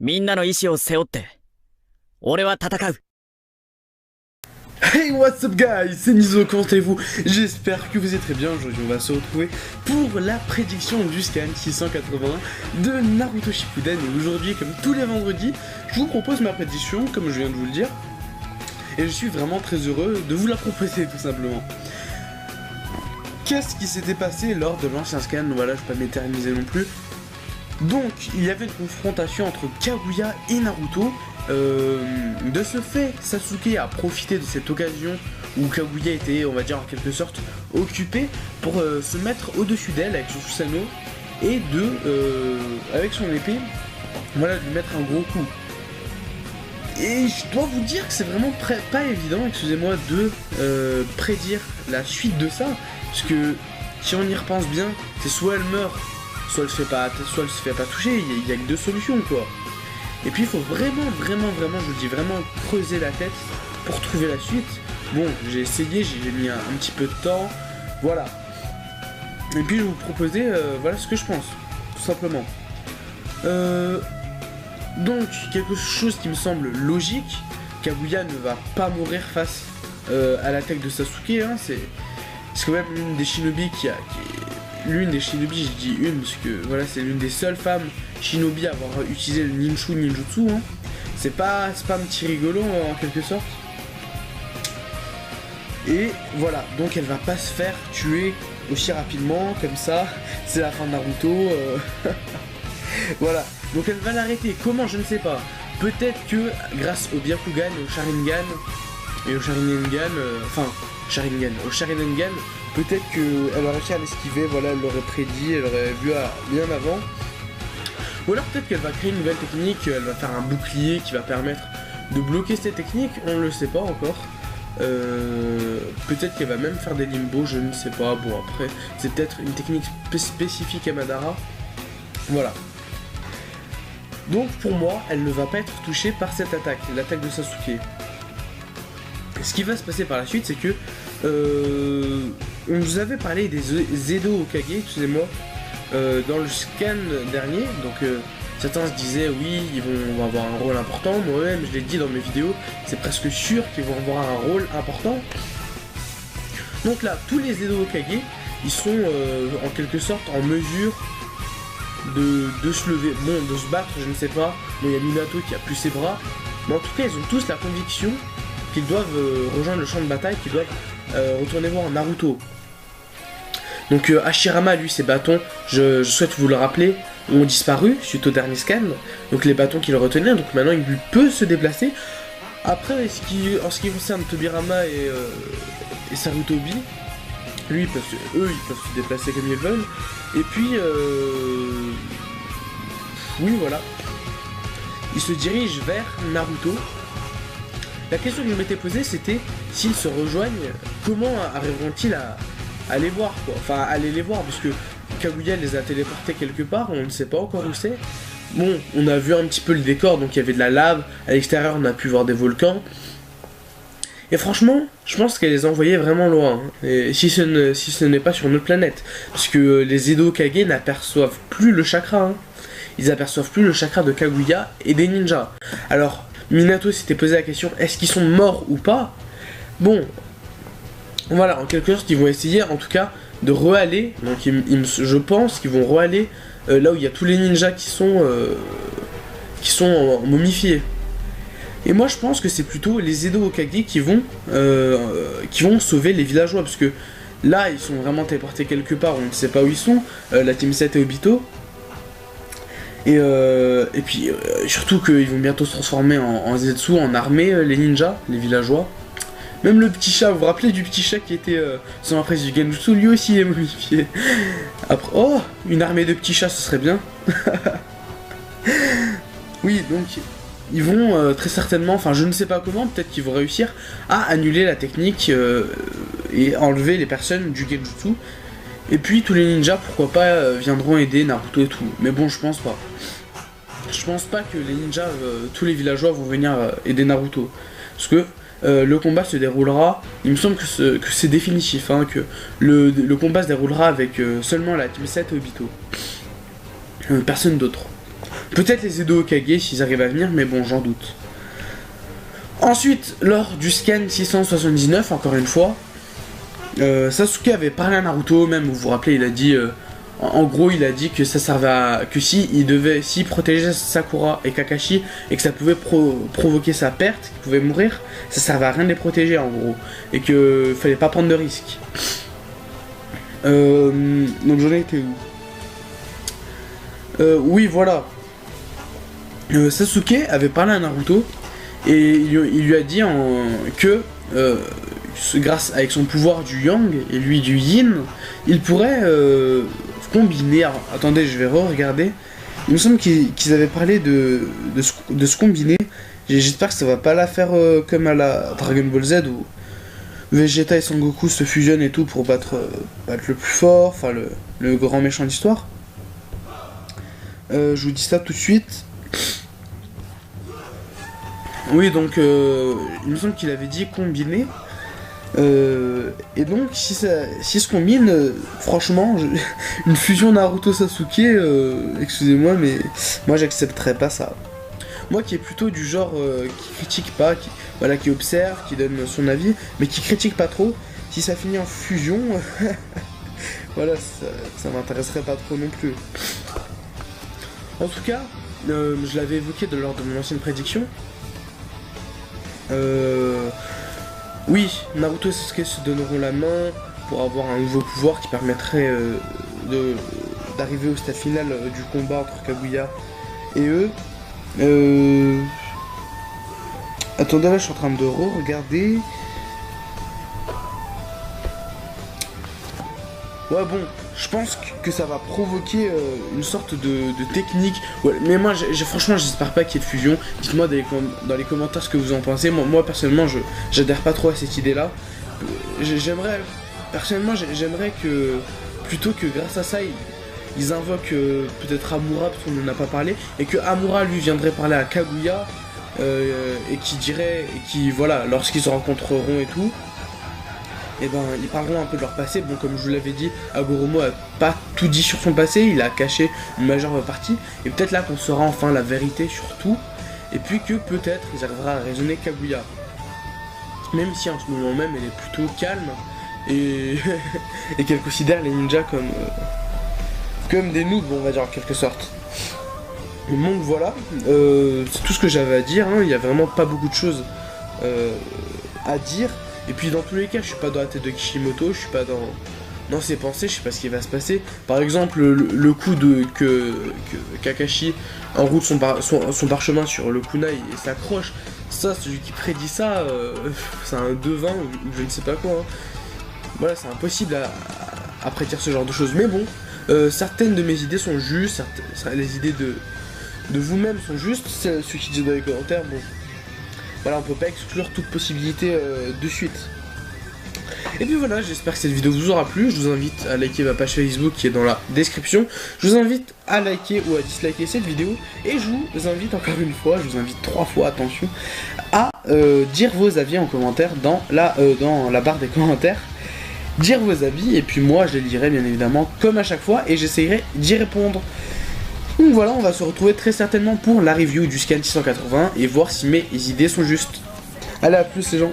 みんなの意志を背負って、俺は戦う。 Hey, what's up guys, c'est Nizo, comment allez-vous? J'espère que vous êtes très bien. Aujourd'hui on va se retrouver pour la prédiction du scan 681 de Naruto Shippuden. Et aujourd'hui, comme tous les vendredis, je vous propose ma prédiction, comme je viens de vous le dire. Et je suis vraiment très heureux de vous la proposer tout simplement. Qu'est-ce qui s'était passé lors de l'ancien scan? Voilà, je vais pas m'éterniser non plus. Donc, il y avait une confrontation entre Kaguya et Naruto. De ce fait, Sasuke a profité de cette occasion où Kaguya était, on va dire en quelque sorte, occupé pour se mettre au-dessus d'elle avec son Susanoo et avec son épée, voilà, lui mettre un gros coup. Et je dois vous dire que c'est vraiment pas évident, excusez-moi, de prédire la suite de ça, parce que si on y repense bien, c'est soit elle meurt, soit elle se fait pas toucher, il y a que deux solutions quoi. Et puis il faut vraiment, je vous dis vraiment, creuser la tête pour trouver la suite. Bon, j'ai essayé, j'ai mis un petit peu de temps, voilà. Et puis je vais vous proposer, voilà ce que je pense, tout simplement. Donc, quelque chose qui me semble logique, Kaguya ne va pas mourir face à l'attaque de Sasuke, hein, c'est quand même l'une des shinobi l'une des shinobi, je dis une parce que voilà, c'est l'une des seules femmes shinobi à avoir utilisé le ninjutsu, hein. C'est pas un petit rigolo en quelque sorte. Et voilà, donc elle va pas se faire tuer aussi rapidement comme ça, c'est la fin de Naruto. Voilà, donc elle va l'arrêter, comment je ne sais pas. Peut-être que grâce au Byakugan, au Sharingan et au Sharingan, au Sharingan, peut-être qu'elle va réussir à l'esquiver, voilà, elle l'aurait prédit, elle aurait vu bien avant. Ou alors peut-être qu'elle va créer une nouvelle technique, elle va faire un bouclier qui va permettre de bloquer cette technique, on ne le sait pas encore. Peut-être qu'elle va même faire des limbos, je ne sais pas, bon après, c'est peut-être une technique spécifique à Madara. Voilà. Donc pour moi, elle ne va pas être touchée par cette attaque, l'attaque de Sasuke. Ce qui va se passer par la suite, c'est que on vous avait parlé des Zedo Hokage, excusez-moi, dans le scan dernier. Donc certains se disaient oui, ils vont avoir un rôle important. Moi-même, je l'ai dit dans mes vidéos, c'est presque sûr qu'ils vont avoir un rôle important. Donc là, tous les Zedo Hokage, ils sont en quelque sorte en mesure de se lever, bon, de se battre, je ne sais pas. Bon, il y a Minato qui a plus ses bras, mais en tout cas, ils ont tous la conviction qu'ils doivent rejoindre le champ de bataille, qu'ils doivent retourner voir Naruto. Donc Hashirama, lui, ses bâtons, je souhaite vous le rappeler, ont disparu suite au dernier scan. Donc les bâtons qu'il retenait, donc maintenant il peut se déplacer. Après, en ce qui concerne Tobirama et Sarutobi, lui, eux, ils peuvent se déplacer comme ils veulent. Et puis, oui, voilà. Ils se dirigent vers Naruto. La question que je m'étais posée, c'était s'ils se rejoignent, comment arriveront-ils à les voir, quoi. Enfin, à aller les voir, parce que Kaguya les a téléportés quelque part, on ne sait pas encore où c'est. Bon, on a vu un petit peu le décor, donc il y avait de la lave, à l'extérieur on a pu voir des volcans. Et franchement, je pense qu'elle les a envoyés vraiment loin, hein. Et si ce n'est pas sur notre planète, parce que les Edo Kage n'aperçoivent plus le chakra, hein. Ils aperçoivent plus le chakra de Kaguya et des ninjas. Alors, Minato s'était posé la question, est-ce qu'ils sont morts ou pas? Bon, voilà, en quelque sorte, ils vont essayer, en tout cas, de re-aller. Donc, je pense qu'ils vont re-aller là où il y a tous les ninjas qui sont momifiés. Et moi, je pense que c'est plutôt les Edo Hokage qui vont sauver les villageois, parce que là, ils sont vraiment téléportés quelque part, on ne sait pas où ils sont, la Team 7 et Obito. Et puis surtout qu'ils vont bientôt se transformer en Zetsu, en armée, les ninjas, les villageois. Même le petit chat, vous vous rappelez du petit chat qui était sur la presse du Genjutsu, lui aussi est momifié. Après, oh, une armée de petits chats, ce serait bien. Oui, donc ils vont très certainement, enfin je ne sais pas comment, peut-être qu'ils vont réussir à annuler la technique et enlever les personnes du Genjutsu. Et puis tous les ninjas, pourquoi pas, viendront aider Naruto et tout. Mais bon, je pense pas. Je pense pas que les ninjas, tous les villageois vont venir aider Naruto. Parce que le combat se déroulera, il me semble que c'est définitif, hein, que le combat se déroulera avec seulement la Team 7 et Obito. Personne d'autre. Peut-être les Edo Hokage s'ils arrivent à venir, mais bon, j'en doute. Ensuite, lors du scan 679, encore une fois, Sasuke avait parlé à Naruto, même, vous vous rappelez, il a dit... en gros, il a dit que ça servait à... que s'il protégeait Sakura et Kakashi, et que ça pouvait provoquer sa perte, qu'il pouvait mourir, ça servait à rien de les protéger, en gros. Et que fallait pas prendre de risques. Donc j'en ai été où oui, voilà. Sasuke avait parlé à Naruto, et il lui a dit que... grâce avec son pouvoir du Yang et lui du Yin, il pourrait combiner. Alors, attendez, je vais regarder. Il me semble qu'ils avaient parlé de se combiner. J'espère que ça va pas la faire comme à la Dragon Ball Z où Vegeta et Son Goku se fusionnent et tout pour battre le plus fort, enfin le grand méchant de l'histoire. Je vous dis ça tout de suite. Oui, donc il me semble qu'il avait dit combiner. Et donc si se combine, franchement, une fusion Naruto Sasuke, excusez-moi, mais moi j'accepterais pas ça. Moi qui est plutôt du genre qui critique pas, qui observe, qui donne son avis, mais qui critique pas trop, si ça finit en fusion, voilà, ça m'intéresserait pas trop non plus. En tout cas, je l'avais évoqué lors de mon ancienne prédiction. Oui, Naruto et Sasuke se donneront la main pour avoir un nouveau pouvoir qui permettrait d'arriver au stade final du combat entre Kaguya et eux. Attendez, là je suis en train de regarder. Ouais, bon, je pense que ça va provoquer une sorte de technique. Ouais, mais moi, franchement, j'espère pas qu'il y ait de fusion. Dites-moi dans les commentaires ce que vous en pensez. Moi personnellement, j'adhère pas trop à cette idée-là. Personnellement, j'aimerais que, plutôt que grâce à ça, ils invoquent peut-être Amura, parce qu'on n'en a pas parlé, et que Amura, lui, viendrait parler à Kaguya, et voilà, lorsqu'ils se rencontreront et tout, et ben ils parleront un peu de leur passé. Bon, comme je vous l'avais dit, Hagoromo a pas tout dit sur son passé, il a caché une majeure partie, et peut-être là qu'on saura enfin la vérité sur tout, et puis que peut-être ils arriveront à raisonner Kaguya. Même si en ce moment même elle est plutôt calme, et, et qu'elle considère les ninjas comme des noobs, on va dire en quelque sorte. Donc voilà, c'est tout ce que j'avais à dire, hein. Il y a vraiment pas beaucoup de choses à dire. Et puis dans tous les cas, je suis pas dans la tête de Kishimoto, je suis pas dans ses pensées, je sais pas ce qui va se passer. Par exemple, le coup que Kakashi enroule son parchemin sur le kunai et s'accroche, ça, celui qui prédit ça, c'est un devin ou je ne sais pas quoi. Hein. Voilà, c'est impossible à prédire ce genre de choses. Mais bon, certaines de mes idées sont justes, les idées de vous-même sont justes, ceux qui disent dans les commentaires, bon. Voilà, on peut pas exclure toute possibilité de suite. Et puis voilà, j'espère que cette vidéo vous aura plu. Je vous invite à liker ma page Facebook qui est dans la description. Je vous invite à liker ou à disliker cette vidéo. Et je vous invite encore une fois, je vous invite 3 fois, attention, à dire vos avis en commentaire dans la barre des commentaires. Dire vos avis, et puis moi je les lirai bien évidemment comme à chaque fois et j'essayerai d'y répondre. Donc voilà, on va se retrouver très certainement pour la review du scan 680 et voir si mes idées sont justes. Allez, à plus les gens.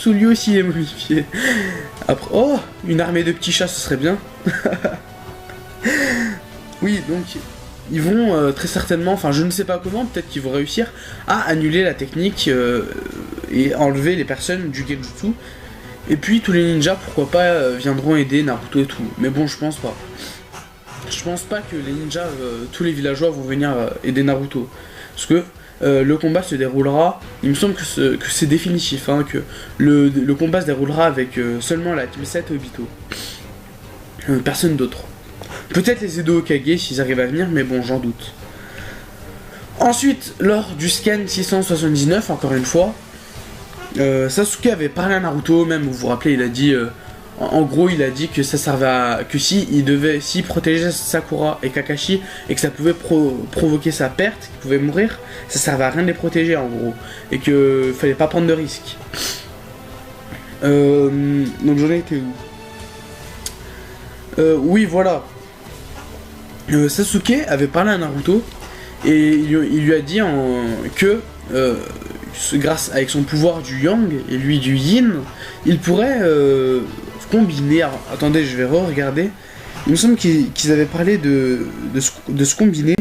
Lui aussi est modifié. Après, oh, une armée de petits chats, ce serait bien. Oui, donc ils vont très certainement, enfin je ne sais pas comment, peut-être qu'ils vont réussir à annuler la technique et enlever les personnes du Genjutsu. Et puis tous les ninjas, pourquoi pas, viendront aider Naruto et tout. Mais bon, je pense pas. Je pense pas que les ninjas, tous les villageois vont venir aider Naruto. Parce que le combat se déroulera, il me semble que c'est définitif, hein, que le combat se déroulera avec seulement la Team 7 et Obito. Personne d'autre. Peut-être les Edo Hokage s'ils arrivent à venir, mais bon, j'en doute. Ensuite, lors du scan 679, encore une fois, Sasuke avait parlé à Naruto, même, vous vous rappelez, il a dit... en gros, il a dit que ça servait à... que s'il protégeait Sakura et Kakashi, et que ça pouvait provoquer sa perte, qu'il pouvait mourir, ça servait à rien de les protéger, en gros. Et que fallait pas prendre de risques. Donc j'en ai été où? Oui, voilà. Sasuke avait parlé à Naruto et il lui a dit que grâce avec son pouvoir du Yang et lui du Yin, il pourrait combiner. Alors, attendez, je vais re-regarder. Il me semble qu'ils avaient parlé de se combiner.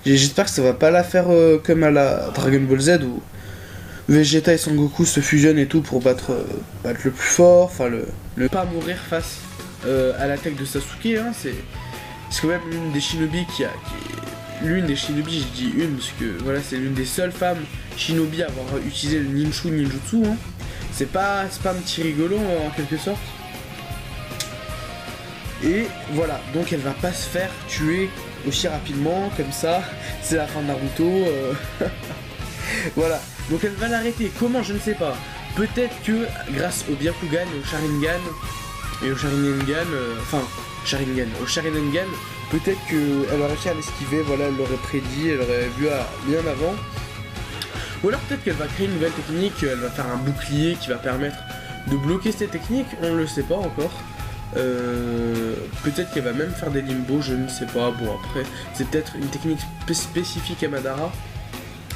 J'espère que ça va pas la faire comme à la Dragon Ball Z où Vegeta et Son Goku se fusionnent et tout pour battre le plus fort, enfin le pas mourir face à l'attaque de Sasuke, hein, c'est quand même l'une des shinobi l'une des shinobi, je dis une parce que voilà, c'est l'une des seules femmes shinobi à avoir utilisé le ninjutsu, hein. C'est pas un petit rigolo en quelque sorte. Et voilà, donc elle va pas se faire tuer aussi rapidement comme ça, c'est la fin de Naruto. Voilà, donc elle va l'arrêter, comment je ne sais pas. Peut-être que grâce au Byakugan, au Sharingan et au Sharingan, au Sharingan, peut-être qu'elle va réussir à l'esquiver, voilà, elle l'aurait prédit, elle l'aurait vu bien avant. Ou alors peut-être qu'elle va créer une nouvelle technique, elle va faire un bouclier qui va permettre de bloquer cette technique, on ne le sait pas encore. Peut-être qu'elle va même faire des limbos, je ne sais pas. Bon, après, c'est peut-être une technique spécifique à Madara.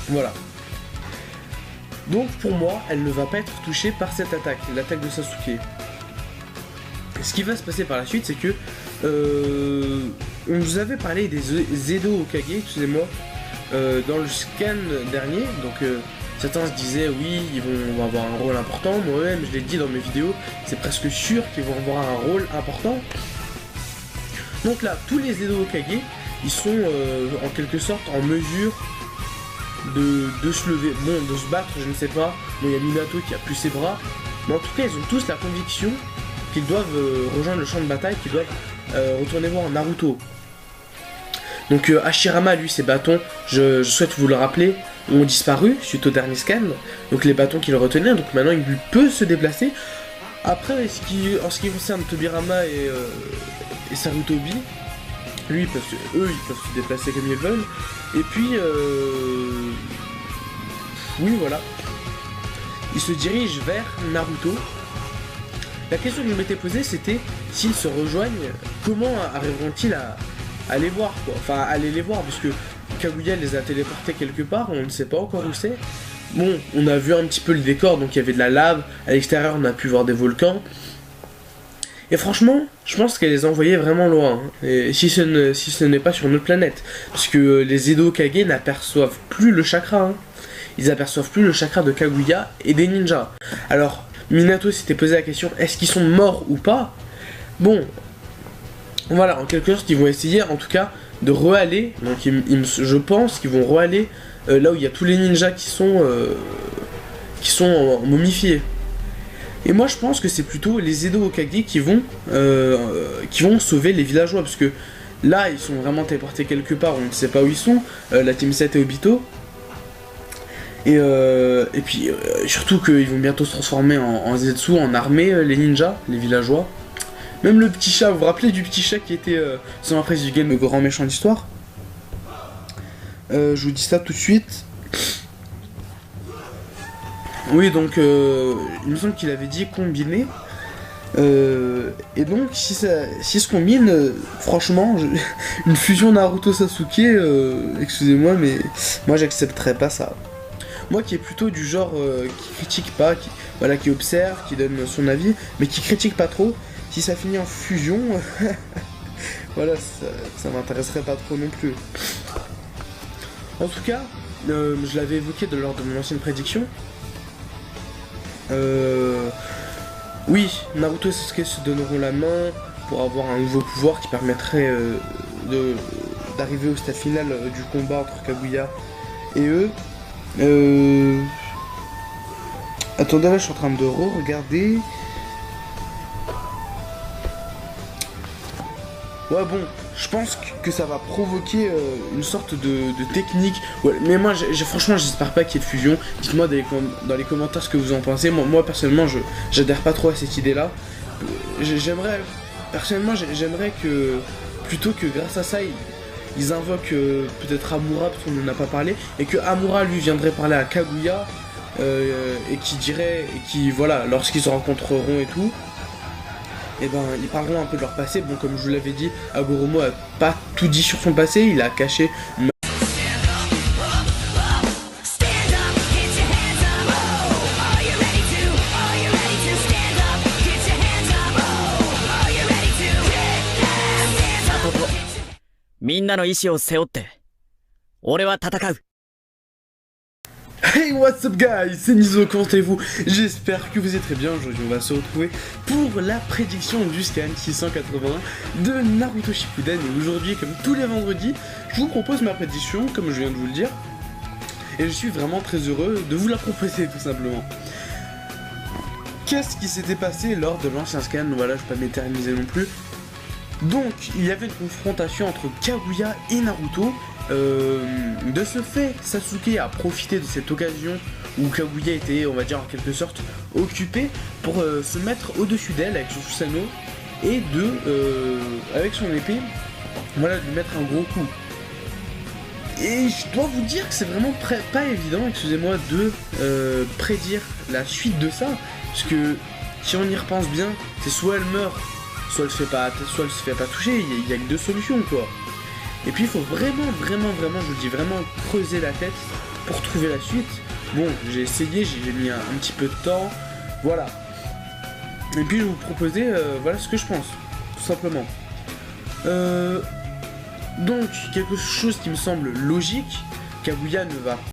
Voilà. Donc pour moi, elle ne va pas être touchée par cette attaque, l'attaque de Sasuke. Ce qui va se passer par la suite, c'est que on vous avait parlé des Zedo Hokage, excusez-moi, dans le scan dernier. Donc certains se disaient oui, ils vont avoir un rôle important. Moi-même, je l'ai dit dans mes vidéos, c'est presque sûr qu'ils vont avoir un rôle important. Donc là, tous les Zedo Hokage, ils sont en quelque sorte en mesure de se lever, bon, de se battre, je ne sais pas. Bon, il y a Minato qui a plus ses bras, mais en tout cas, ils ont tous la conviction qu'ils doivent rejoindre le champ de bataille, qu'ils doivent retourner voir Naruto. Donc Hashirama, lui, ses bâtons, je souhaite vous le rappeler, ont disparu suite au dernier scan. Donc les bâtons qu'il retenait, donc maintenant il peut se déplacer. Après, en ce qui concerne Tobirama et Sarutobi, eux ils peuvent se déplacer comme ils veulent. Et puis, oui, voilà. Ils se dirigent vers Naruto. La question que je m'étais posée, c'était s'ils se rejoignent, comment arriveront-ils à les voir, quoi. Enfin, à aller les voir, parce que Kaguya les a téléportés quelque part, on ne sait pas encore où c'est. Bon, on a vu un petit peu le décor, donc il y avait de la lave, à l'extérieur on a pu voir des volcans. Et franchement, je pense qu'elle les a envoyés vraiment loin, hein. Et si ce n'est pas sur notre planète. Parce que les Edo Kage n'aperçoivent plus le chakra, hein. Ils aperçoivent plus le chakra de Kaguya et des ninjas. Alors, Minato s'était posé la question, est-ce qu'ils sont morts ou pas? Bon, voilà, en quelque sorte, ils vont essayer, en tout cas, de re-aller. Donc, je pense qu'ils vont re-aller là où il y a tous les ninjas qui sont momifiés. Et moi, je pense que c'est plutôt les Edo Hokage qui vont sauver les villageois, parce que là, ils sont vraiment téléportés quelque part, on ne sait pas où ils sont. La Team 7 et Obito. Et puis, surtout qu'ils vont bientôt se transformer en Zetsu, en armée, les ninjas, les villageois. Même le petit chat, vous vous rappelez du petit chat qui était sans la prise du game, le grand méchant d'histoire? Je vous dis ça tout de suite. Oui, donc, il me semble qu'il avait dit combiner. Et donc, si se combine, franchement, une fusion Naruto-Sasuke, excusez-moi, mais moi j'accepterais pas ça. Moi qui est plutôt du genre qui critique pas, qui observe, qui donne son avis, mais qui critique pas trop, si ça finit en fusion, voilà, ça m'intéresserait pas trop non plus. En tout cas, je l'avais évoqué lors de mon ancienne prédiction. Oui, Naruto et Sasuke se donneront la main pour avoir un nouveau pouvoir qui permettrait d'arriver au stade final du combat entre Kaguya et eux. Attendez, là je suis en train de regarder. Ouais, bon, je pense que ça va provoquer une sorte de technique. Ouais, mais moi, franchement, j'espère pas qu'il y ait de fusion. Dites-moi dans les commentaires ce que vous en pensez. Moi personnellement, j'adhère pas trop à cette idée-là. Personnellement, j'aimerais que, plutôt que grâce à ça, ils invoquent peut-être Amura, parce qu'on n'en a pas parlé, et que Amura, lui, viendrait parler à Kaguya et qui dirait, et qui, voilà, lorsqu'ils se rencontreront et tout, et ben ils parleront un peu de leur passé. Bon, comme je vous l'avais dit, Hagoromo a pas tout dit sur son passé, il a cachéみんなの意志を背負って、俺は戦う。 Hey, what's up guys, c'est Nizo, comment allez-vous? J'espère que vous êtes très bien. Aujourd'hui on va se retrouver pour la prédiction du scan 681 de Naruto Shippuden. Et aujourd'hui, comme tous les vendredis, je vous propose ma prédiction, comme je viens de vous le dire. Et je suis vraiment très heureux de vous la proposer tout simplement. Qu'est-ce qui s'était passé lors de l'ancien scan? Voilà, je vais pas m'éterniser non plus. Donc, il y avait une confrontation entre Kaguya et Naruto. De ce fait, Sasuke a profité de cette occasion où Kaguya était, on va dire en quelque sorte, occupé pour se mettre au-dessus d'elle avec son Susanoo et avec son épée, voilà, lui mettre un gros coup. Et je dois vous dire que c'est vraiment pas évident, excusez-moi, de prédire la suite de ça, parce que si on y repense bien, c'est soit elle meurt, soit elle se fait pas toucher. Il y a que deux solutions, quoi. Et puis il faut vraiment, je vous dis vraiment, creuser la tête pour trouver la suite. Bon, j'ai essayé, j'ai mis un petit peu de temps, voilà. Et puis je vais vous proposer, voilà ce que je pense, tout simplement. Donc, quelque chose qui me semble logique, Kaguya ne va